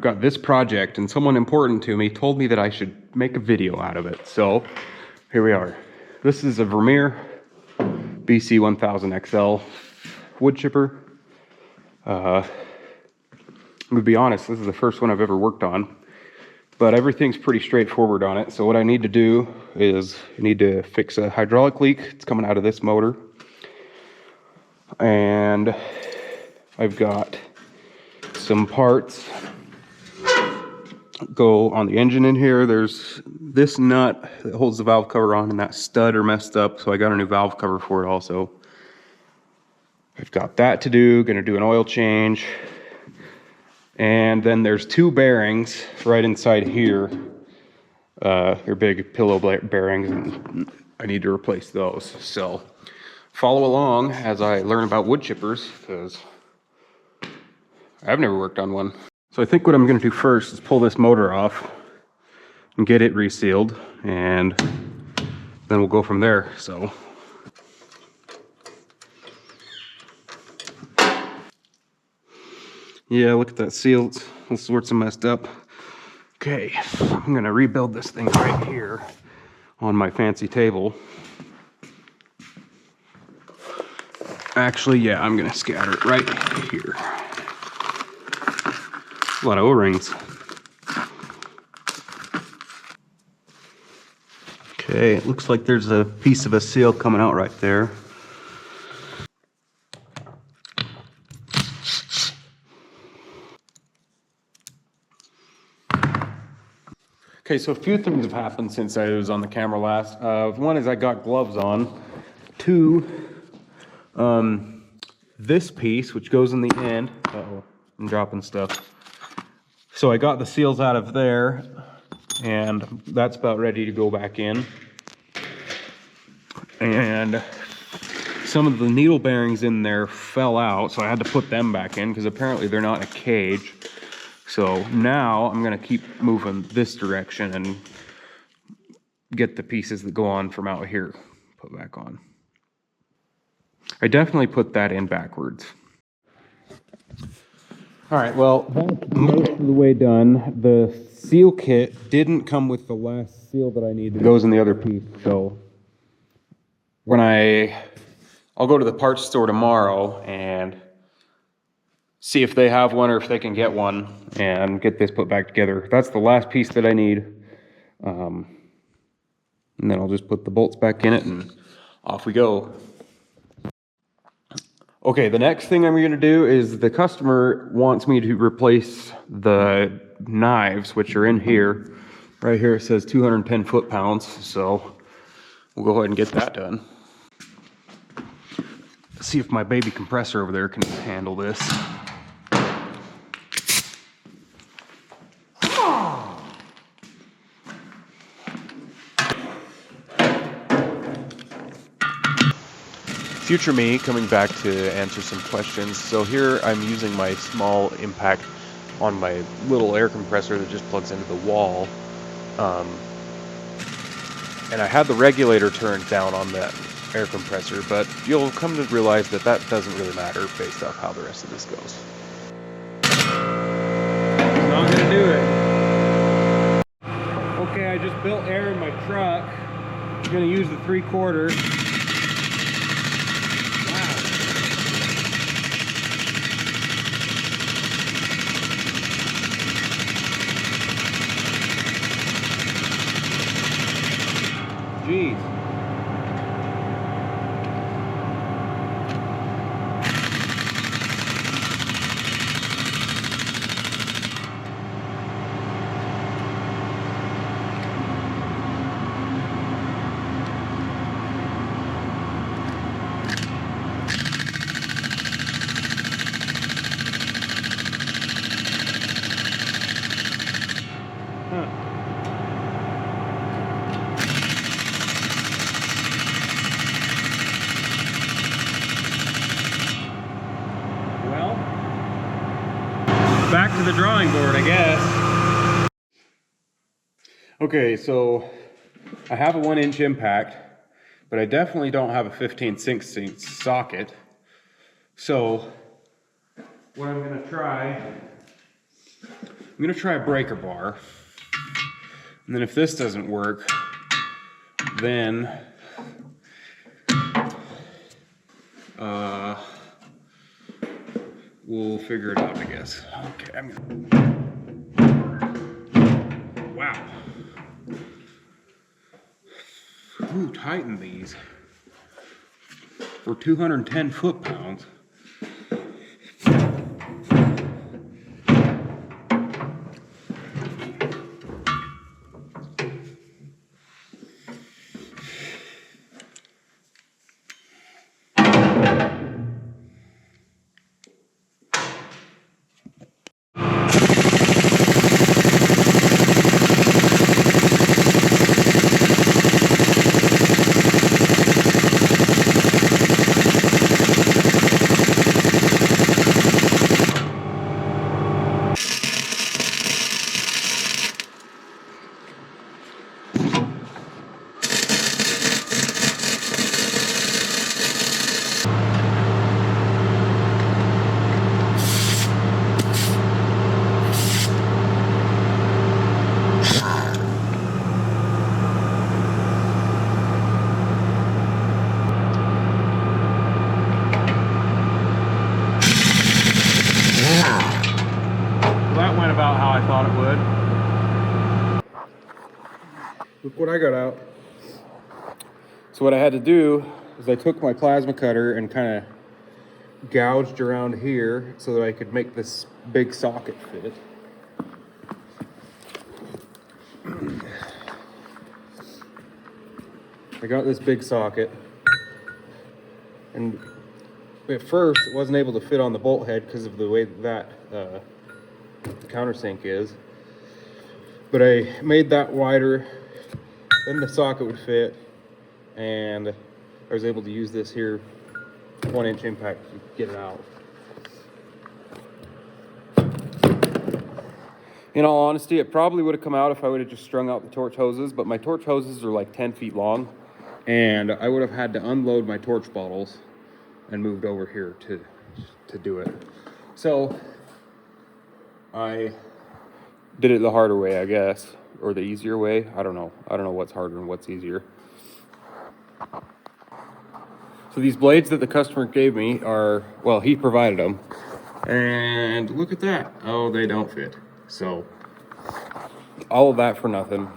I've got this project, and someone important to me told me that I should make a video out of it. So here we are. This is a Vermeer BC1000XL wood chipper. I'm gonna be honest, this is the first one I've ever worked on, but everything's pretty straightforward on it. So what I need to do is I need to fix a hydraulic leak. It's coming out of this motor. And I've got some parts go on the engine in here. There's this nut that holds the valve cover on, and that stud are messed up, so I got a new valve cover for it also. I've got that to do, gonna do an oil change. And then there's two bearings right inside here. They're big pillow bearings, and I need to replace those. So follow along as I learn about wood chippers, because I've never worked on one. So I think what I'm gonna do first is pull this motor off and get it resealed, and then we'll go from there. So yeah, look at that seal. It's all sorts of messed up. Okay, I'm gonna rebuild this thing right here on my fancy table. Actually, yeah, I'm gonna scatter it right here. A lot of O-rings. Okay, it looks like there's a piece of a seal coming out right there. Okay, so a few things have happened since I was on the camera last. One is I got gloves on. Two, this piece, which goes in the end. Uh-oh, I'm dropping stuff. So I got the seals out of there, and that's about ready to go back in. And some of the needle bearings in there fell out, so I had to put them back in because apparently they're not in a cage. So now I'm gonna keep moving this direction and get the pieces that go on from out here put back on. I definitely put that in backwards. All right, well, that's most of the way done. The seal kit didn't come with the last seal that I need that goes in the other piece. So when I'll go to the parts store tomorrow and see if they have one or if they can get one and get this put back together. That's the last piece that I need. And then I'll just put the bolts back in it and off we go. Okay, the next thing I'm gonna do is the customer wants me to replace the knives, which are in here. Right here it says 210 foot-pounds, so we'll go ahead and get that done. See if my baby compressor over there can handle this. Future me coming back to answer some questions. So here I'm using my small impact on my little air compressor that just plugs into the wall. And I had the regulator turned down on that air compressor, but you'll come to realize that that doesn't really matter based off how the rest of this goes. Not gonna do it. Okay, I just built air in my truck. I'm gonna use the 3/4. Jeez. Back to the drawing board, I guess. Okay, so I have a 1-inch impact, but I definitely don't have a 15/16 socket. So what I'm gonna try I'm gonna try a breaker bar. And then if this doesn't work, then we'll figure it out, I guess. Okay, I'm gonna... Wow. Ooh, tighten these. For 210 foot-pounds. That went about how I thought it would. Look what I got out. So what I had to do is I took my plasma cutter and kind of gouged around here so that I could make this big socket fit. I got this big socket, and at first it wasn't able to fit on the bolt head because of the way that countersink is, but I made that wider, then the socket would fit, and I was able to use this here 1-inch impact to get it out. In all honesty, it probably would have come out if I would have just strung out the torch hoses, but my torch hoses are like 10 feet long, and I would have had to unload my torch bottles and moved over here to do it. So I did it the harder way, I guess, or the easier way. I don't know what's harder and what's easier. So these blades that the customer gave me are, well, he provided them, and look at that. Oh, they don't fit. So all of that for nothing.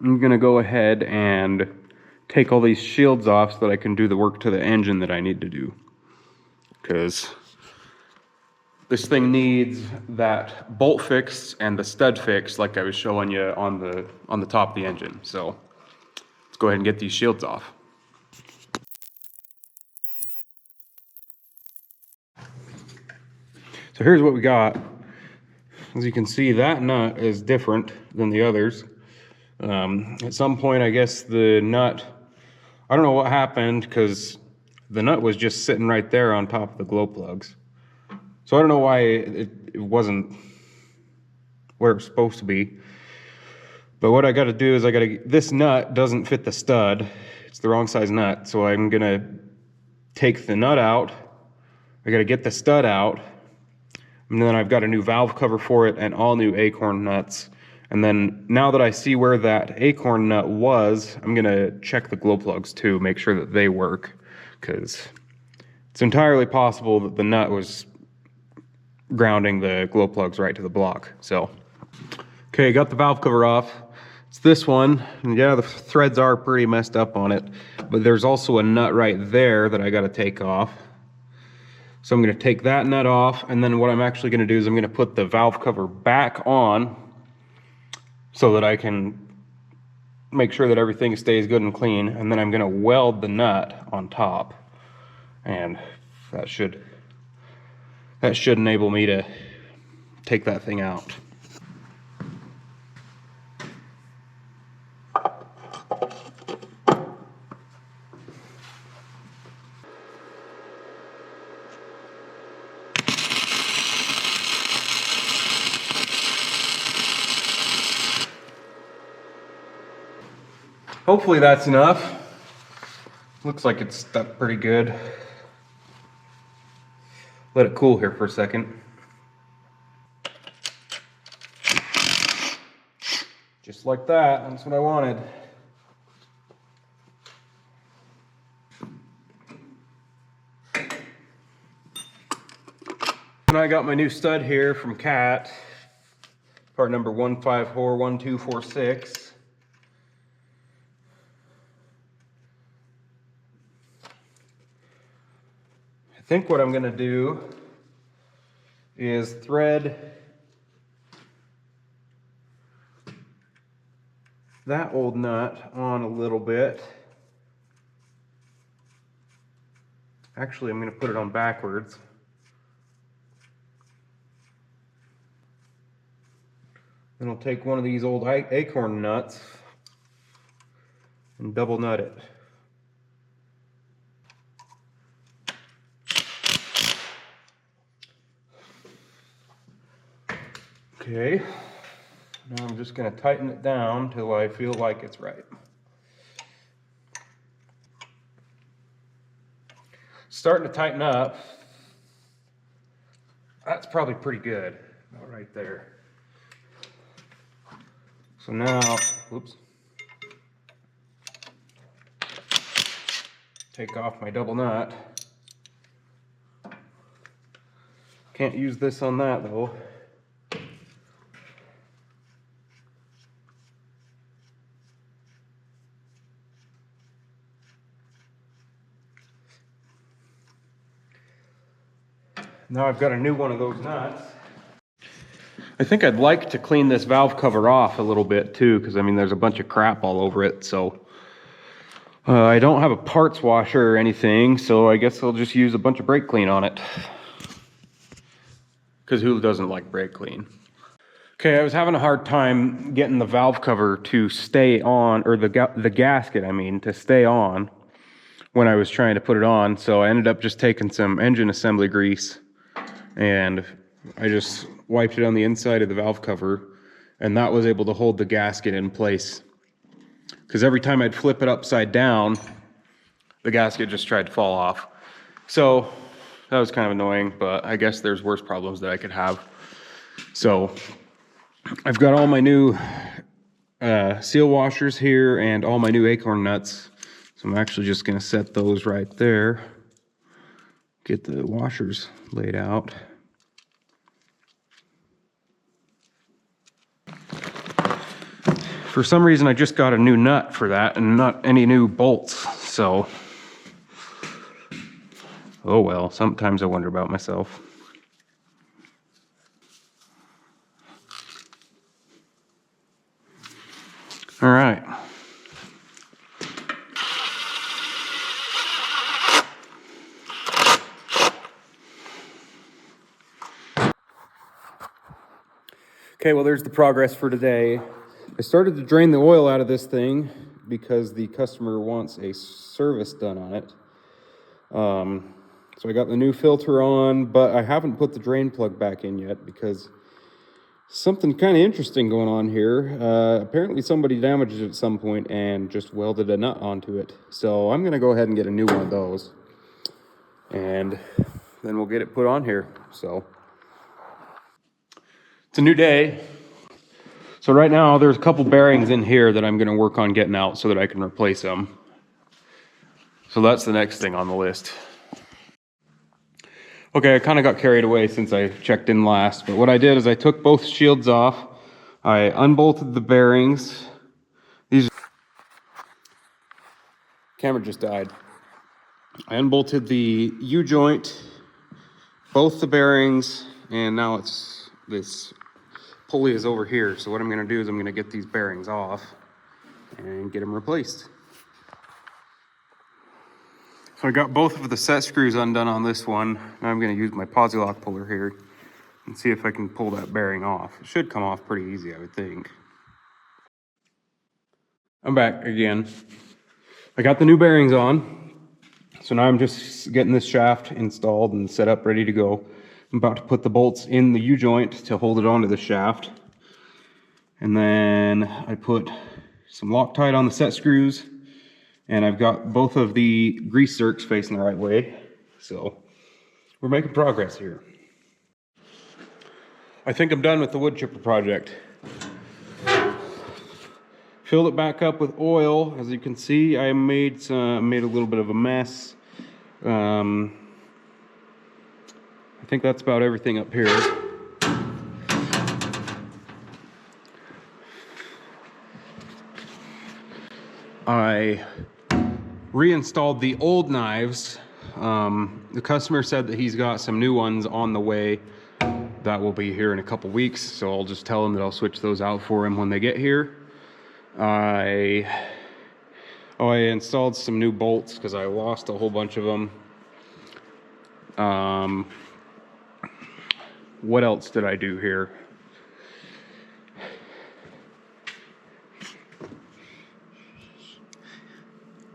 I'm gonna go ahead and take all these shields off so that I can do the work to the engine that I need to do. Because this thing needs that bolt fixed and the stud fixed like I was showing you on the top of the engine. So let's go ahead and get these shields off. So here's what we got. As you can see, that nut is different than the others. At some point, I guess the nut, I don't know what happened, because the nut was just sitting right there on top of the glow plugs. So I don't know why it wasn't where it's supposed to be. But what I got to do is this nut doesn't fit the stud. It's the wrong size nut. So I'm going to take the nut out. I got to get the stud out. And then I've got a new valve cover for it and all new acorn nuts. And then now that I see where that acorn nut was, I'm going to check the glow plugs too, make sure that they work. Because it's entirely possible that the nut was grounding the glow plugs right to the block. So, okay, got the valve cover off. It's this one. And yeah, the threads are pretty messed up on it. But there's also a nut right there that I got to take off. So I'm going to take that nut off, and then what I'm actually going to do is I'm going to put the valve cover back on so that I can make sure that everything stays good and clean, and then I'm going to weld the nut on top, and that should enable me to take that thing out. Hopefully that's enough. Looks like it's stuck pretty good. Let it cool here for a second. Just like that, that's what I wanted. And I got my new stud here from Cat, part number 1541246. I think what I'm going to do is thread that old nut on a little bit. Actually, I'm going to put it on backwards. Then I'll take one of these old acorn nuts and double nut it. Okay, now I'm just going to tighten it down till I feel like it's right. Starting to tighten up. That's probably pretty good, about right there. So now, whoops, take off my double nut. Can't use this on that though. Now I've got a new one of those nuts. I think I'd like to clean this valve cover off a little bit too, because I mean there's a bunch of crap all over it. So I don't have a parts washer or anything, so I guess I'll just use a bunch of brake clean on it. Because who doesn't like brake clean? Okay, I was having a hard time getting the valve cover to stay on, or the gasket, I mean, to stay on when I was trying to put it on. So I ended up just taking some engine assembly grease and I just wiped it on the inside of the valve cover, and that was able to hold the gasket in place. Because every time I'd flip it upside down, the gasket just tried to fall off. So that was kind of annoying, but I guess there's worse problems that I could have. So I've got all my new seal washers here and all my new acorn nuts. So I'm actually just going to set those right there. Get the washers laid out. For some reason I just got a new nut for that and not any new bolts, so oh well, sometimes I wonder about myself. All right. Okay, well there's the progress for today. I started to drain the oil out of this thing because the customer wants a service done on it. So I got the new filter on, but I haven't put the drain plug back in yet because something kind of interesting going on here. Apparently somebody damaged it at some point and just welded a nut onto it. So I'm going to go ahead and get a new one of those. and then we'll get it put on here. So it's a new day. So right now there's a couple bearings in here that I'm going to work on getting out so that I can replace them. So that's the next thing on the list. Okay, I kind of got carried away since I checked in last, but what I did is I took both shields off. I unbolted the bearings. These camera just died. I unbolted the U-joint, both the bearings, and now it's this pulley is over here. So what I'm going to do is I'm going to get these bearings off and get them replaced. So I got both of the set screws undone on this one. Now I'm going to use my posi-lock puller here and see if I can pull that bearing off. It should come off pretty easy, I would think. I'm back again. I got the new bearings on. So now I'm just getting this shaft installed and set up, ready to go. I'm about to put the bolts in the U-joint to hold it onto the shaft. And then I put some Loctite on the set screws. And I've got both of the grease zerks facing the right way. So we're making progress here. I think I'm done with the wood chipper project. Filled it back up with oil. As you can see, I made a little bit of a mess. I think that's about everything up here. I reinstalled the old knives. The customer said that he's got some new ones on the way that will be here in a couple weeks, so I'll just tell him that I'll switch those out for him when they get here. I installed some new bolts because I lost a whole bunch of them. What else did I do here?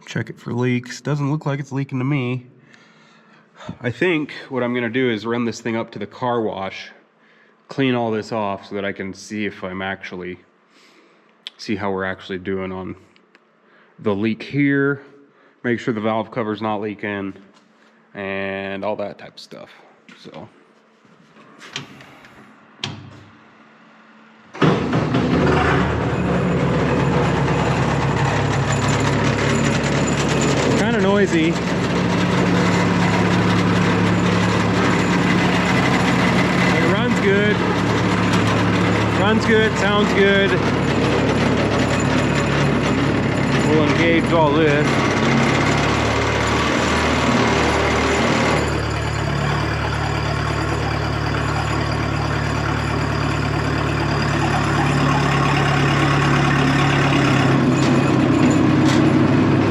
Check it for leaks. Doesn't look like it's leaking to me. I think what I'm gonna do is run this thing up to the car wash, clean all this off so that I can see if I'm actually, see how we're actually doing on the leak here, make sure the valve cover's not leaking, and all that type of stuff. So. Kind of noisy. It runs good. Runs good, sounds good. We'll engage all this.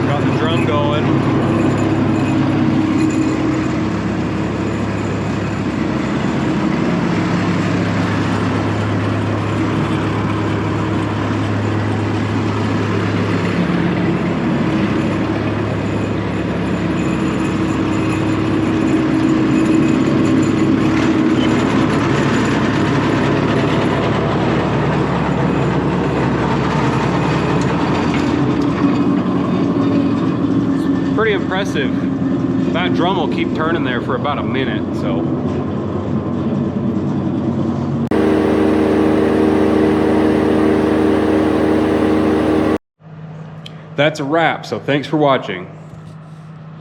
Got the drum going. Pretty impressive. That drum will keep turning there for about a minute, so. That's a wrap, so thanks for watching.